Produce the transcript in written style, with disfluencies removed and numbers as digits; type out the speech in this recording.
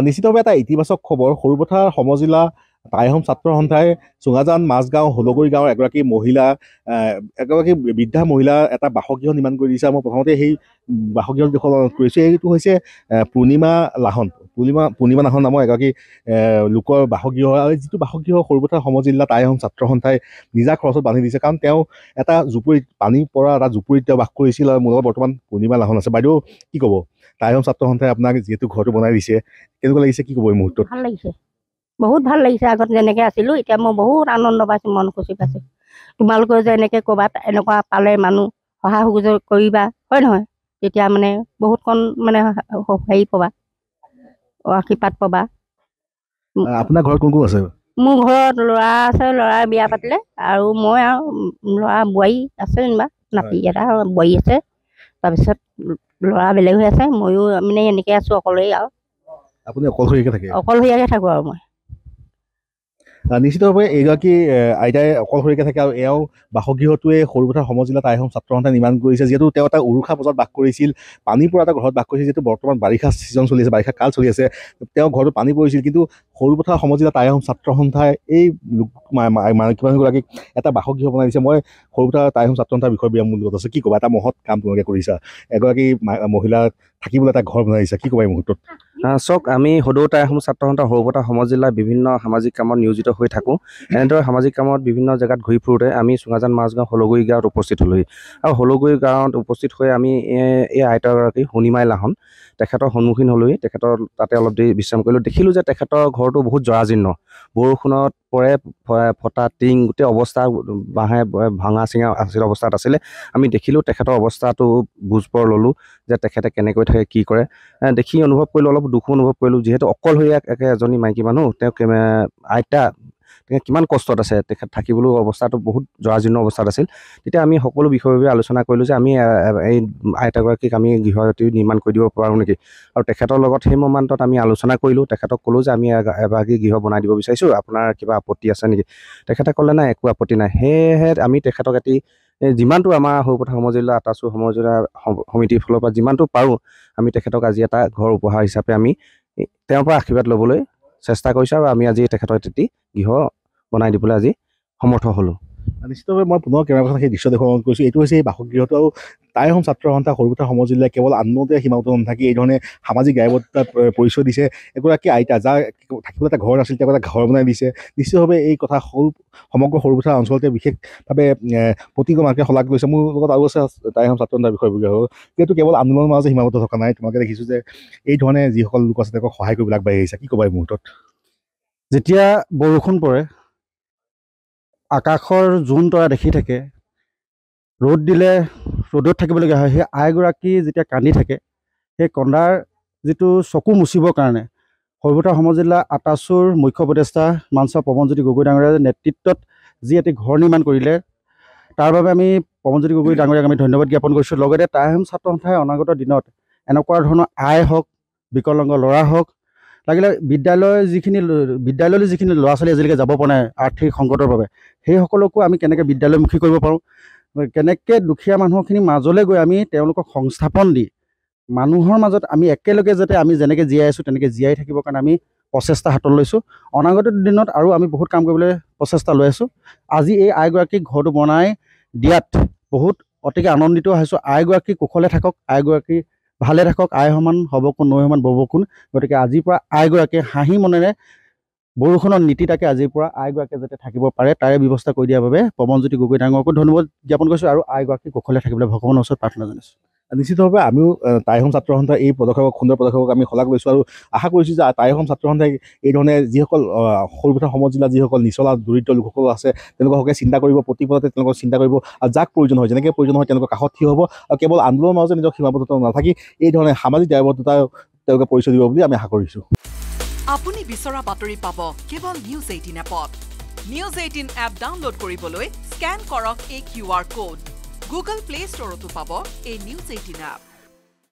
নিশ্চিতভাৱে এটা ইতিবাচক খবৰ সৰুপথাৰ সমজিলা টাই আহোম ছাত্ৰ সন্থাই চুঙাজান মাজগাঁও হলগুৰি গাঁৱৰ এগৰাকী বৃদ্ধা মহিলা এটা বাসগৃহ নিৰ্মাণ কৰি দিছে। মই প্ৰথমতে সেই বাসগৃহৰ বিষয়ে কৰিছোঁ। এইটো হৈছে পূৰ্ণিমা লাহন নামৰ এগৰাকী লোকৰ বাসগৃহ। আৰু যিটো বাসগৃহ সৰুপথাৰ সমজিলা টাই আহোম ছাত্ৰ সন্থাই নিজা খৰচত বান্ধি দিছে, কাৰণ তেওঁ এটা জুপুৰিত পানী পৰা এটা জুপুৰিত তেওঁ বাস কৰিছিল। আৰু মোৰ লগত বৰ্তমান পূৰ্ণিমা লাহন আছে। বাইদেউ কি ক'ব, টাই আহোম ছাত্ৰ সন্থাই আপোনাক যিহেতু ঘৰটো বনাই দিছে, কেনেকুৱা লাগিছে, কি ক'ব এই মুহূৰ্তত? ভাল লাগিছে, বহুত ভাল লাগিছে। আগত যেনেকৈ আছিলোঁ এতিয়া মই বহুত আনন্দ পাইছোঁ, মন খুচি পাইছোঁ। তোমালোকেও যে এনেকৈ ক'ৰবাত এনেকুৱা পালে মানুহ সহায় সুযোগ কৰিবা, হয় নহয়? তেতিয়া মানে বহুতকণ মানে হেৰি পাবা, আশীৰ্বাদ পাবা। আপোনাৰ ঘৰত কোন কোন আছে? মোৰ ঘৰত ল'ৰা আছে, ল'ৰাই বিয়া পাতিলে, আৰু মই আৰু ল'ৰা বোৱাৰী আছে যেনিবা, নাতি এটা বোৱাৰী আছে। তাৰপিছত ল'ৰা বেলেগ হৈ আছে, ময়ো মানে এনেকৈ আছোঁ অকলেই। আৰু আপুনি অকলশৰীয়াকৈ থাকে? অকলশৰীয়াকৈ থাকোঁ আৰু মই। নিশ্চিতভাৱে এইগৰাকী আইতাই অকলশৰীয়াকৈ থাকে, আৰু এওঁ বাসগৃহটোৱে সৰুপথাৰ সমজিলা টাই আহোম ছাত্ৰ সন্থাই নিৰ্মাণ কৰিছে। যিহেতু তেওঁ এটা উৰুষা বজাত বাস কৰিছিল, পানী পৰা এটা ঘৰত বাস কৰিছিল। যিহেতু বৰ্তমান বাৰিষা ছিজন চলি আছে, বাৰিষা কাল চলি আছে, তেওঁ ঘৰটো পানী পৰিছিল। কিন্তু সৰুপথাৰ সমজিলা টাই আহোম ছাত্ৰ সন্থাই এই মাইকীমানুহগৰাকীক এটা বাসগৃহ বনাই দিছে। মই সৰুপথাৰ টাই আহোম ছাত্ৰ সন্থাৰ বিষয়ে মোৰ লগত আছে। কি ক'বা, এটা মহৎ কাম তোমালোকে কৰিছা, এগৰাকী মহিলা থাকিবলৈ এটা ঘৰ বনাই দিছা, কি ক'বা এই মুহূৰ্তত? চাওক, আমি সদৌ টাই আহোম ছাত্ৰ সন্থা সৰুপথাৰ সমজিলাৰ বিভিন্ন সামাজিক কামত নিয়োজিত হৈ থাকোঁ। এনেদৰে সামাজিক কামত বিভিন্ন জেগাত ঘূৰি ফুৰোঁতে আমি চুঙাজান মাজগাঁও হলগুৰি গাঁৱত উপস্থিত হ'লোহি। আৰু হলগুৰি গাঁৱত উপস্থিত হৈ আমি এই আইতাগৰাকী সোণিমাই লাহন, তেখেতৰ সন্মুখীন হ'লোহি। তেখেতৰ তাতে অলপ দেৰি বিশ্ৰাম কৰিলোঁ। দেখিলোঁ যে তেখেতৰ ঘৰটো বহুত জৰাজীৰ্ণ, বৰষুণত পৰে, ফটা টিং গোটেই অৱস্থা, বাঁহে ভাঙা চিঙা অৱস্থাত আছিলে। আমি দেখিলোঁ তেখেতৰ অৱস্থাটো বুজপৰ ল'লোঁ যে তেখেতে কেনেকৈ থাকে, কি কৰে। দেখি অনুভৱ কৰিলোঁ, অলপ দুখো অনুভৱ কৰিলোঁ। যিহেতু অকলশৰীয়া এজনী মাইকী মানুহ, তেওঁ আইতা তেখেত কিমান কষ্টত আছে, তেখেত থাকিবলৈ অৱস্থাটো বহুত জৰাজীৰ্ণ অৱস্থাত আছিল। তেতিয়া আমি সকলো বিষয়ভাৱে আলোচনা কৰিলোঁ যে আমি এই আইতাগৰাকীক আমি গৃহ এটি নিৰ্মাণ কৰি দিব পাৰোঁ নেকি। আৰু তেখেতৰ লগত সেই মমান্তত আমি আলোচনা কৰিলোঁ। তেখেতক ক'লোঁ যে আমি এভাগী গৃহ বনাই দিব বিচাৰিছোঁ, আপোনাৰ কিবা আপত্তি আছে নেকি? তেখেতে ক'লে নাই, একো আপত্তি নাই। সেয়েহে আমি তেখেতক যিমানটো আমাৰ সৰুপথাৰ সমজিলা আটাচু সমজিলা সমিতিৰ ফালৰ পৰা যিমানটো পাৰোঁ, আমি তেখেতক আজি এটা ঘৰ উপহাৰ হিচাপে আমি তেওঁৰ পৰা আশীৰ্বাদ ল'বলৈ চেষ্টা কৰিছোঁ। আৰু আমি আজি তেখেতক এটি গৃহ বনাই দিবলৈ আজি সমৰ্থ হ'লোঁ। নিশ্চিতভাৱে মই পুনৰ কেমেৰাখন সেই দৃশ্য দেখুৱাব কৈছোঁ। এইটো হৈছে এই বাসগৃহটো। আৰু টাই আহোম ছাত্ৰ সন্থা সৰুপথাৰ সমজিলাই কেৱল আনন্দতে সীমাবদ্ধ নাথাকি এই ধৰণে সামাজিক দায়বদ্ধতাৰ পৰিচয় দিছে। এগৰাকী আইতা যাৰ থাকিবলৈ এটা ঘৰ নাছিল, তেওঁ এটা ঘৰ বনাই দিছে। নিশ্চিতভাৱে এই কথা সমগ্ৰ সৰুপথাৰ অঞ্চলতে বিশেষভাৱে প্ৰতিগৰাকীকে শলাগ লৈছে। মোৰ লগত আৰু আছে টাই আহোম ছাত্ৰ সন্থাৰ বিষয়ববীয়া হ'ল, যিহেতু কেৱল আন্দোলনৰ মাজে সীমাবদ্ধ থকা নাই। তোমালোকে দেখিছোঁ যে এই ধৰণে যিসকল লোক আছে তেওঁলোকক সহায় কৰিবলৈ আগবাঢ়ি আহিছে। কি ক'বা এই মুহূৰ্তত? যেতিয়া বৰষুণ পৰে, আকাশৰ জোন তৰা দেখি থাকে, ৰ'দ দিলে ৰ'দত থাকিবলগীয়া হয়। সেই আইগৰাকী যেতিয়া কান্দি থাকে, সেই কন্দাৰ যিটো চকু মুচিবৰ কাৰণে সৰুপথাৰ সমজিলা আটাচুৰ মুখ্য উপদেষ্টা মানচা পৱনজ্যোতি গগৈ ডাঙৰীয়াৰ নেতৃত্বত যি এটি ঘৰ নিৰ্মাণ কৰিলে, তাৰ বাবে আমি পৱনজ্যোতি গগৈ ডাঙৰীয়াক আমি ধন্যবাদ জ্ঞাপন কৰিছোঁ। লগতে টাই আহোম ছাত্ৰ সন্থাই অনাগত দিনত এনেকুৱা ধৰণৰ আই হওক, বিকলাংগ ল'ৰা হওক, লাগিলে বিদ্যালয়লৈ যিখিনি ল'ৰা ছোৱালী আজিলৈকে যাব পৰা নাই আৰ্থিক সংকটৰ বাবে, সেইসকলকো আমি কেনেকৈ বিদ্যালয়মুখী কৰিব পাৰোঁ, কেনেকৈ দুখীয়া মানুহখিনিৰ মাজলৈ গৈ আমি তেওঁলোকক সংস্থাপন দি মানুহৰ মাজত আমি একেলগে যাতে আমি যেনেকৈ জীয়াই আছোঁ তেনেকৈ জীয়াই থাকিবৰ কাৰণে আমি প্ৰচেষ্টা হাতত লৈছোঁ। অনাগত দিনত আৰু আমি বহুত কাম কৰিবলৈ প্ৰচেষ্টা লৈ আছোঁ। আজি এই আইগৰাকীক ঘৰটো বনাই দিয়াত বহুত অতিকে আনন্দিত হৈছোঁ। আইগৰাকী কুশলে থাকক, আইগৰাকী ভালে থাকক, আই সমান হ'ব কোন, নৈ সমান ব'ব কোন। গতিকে আজিৰ পৰা আইগৰাকীয়ে হাঁহি মনেৰে বৰষুণৰ নীতিতাকে আজিৰ পৰা আইগৰাকীয়ে যাতে থাকিব পাৰে তাৰে ব্যৱস্থা কৰি দিয়াৰ বাবে পৱনজ্যোতি গগৈ ডাঙৰকো ধন্যবাদ জ্ঞাপন কৰিছোঁ। আৰু আইগৰাকী কুশলে থাকিবলৈ ভগৱানৰ ওচৰত প্ৰাৰ্থনা জনাইছোঁ। নিশ্চিতভাৱে আমিও টাই আহোম ছাত্ৰ সন্থাৰ এই সুন্দৰ পদক্ষেপক আমি শলাগ লৈছোঁ। আৰু আশা কৰিছোঁ যে টাই আহোম ছাত্ৰ সন্থাই এই ধৰণে যিসকল সৰুপথাৰ সমজিলা যিসকল নিচলা দৰিদ্ৰ লোকসকল আছে, তেওঁলোককে চিন্তা কৰিব, প্ৰতিপদতে তেওঁলোকক চিন্তা কৰিব, আৰু যাক প্ৰয়োজন হয়, যেনেকৈ প্ৰয়োজন হয় তেওঁলোকৰ কাষত থিয় হ'ব। আৰু কেৱল আন্দোলনৰ মাজতে নিজৰ সীমাবদ্ধতা নাথাকি এই ধৰণে সামাজিক দায়বদ্ধতা তেওঁলোকে পৰিচয় দিব বুলি আমি আশা কৰিছোঁ। আপুনি বিচৰা বাতৰি পাব কেৱল নিউজ 18 এপত। নিউজ 18 এপ ডাউনলোড কৰিবলৈ স্কেন কৰক এই QR কোড। গুগল প্লে ষ্টৰতো পাব এই নিউজ 18 এপ।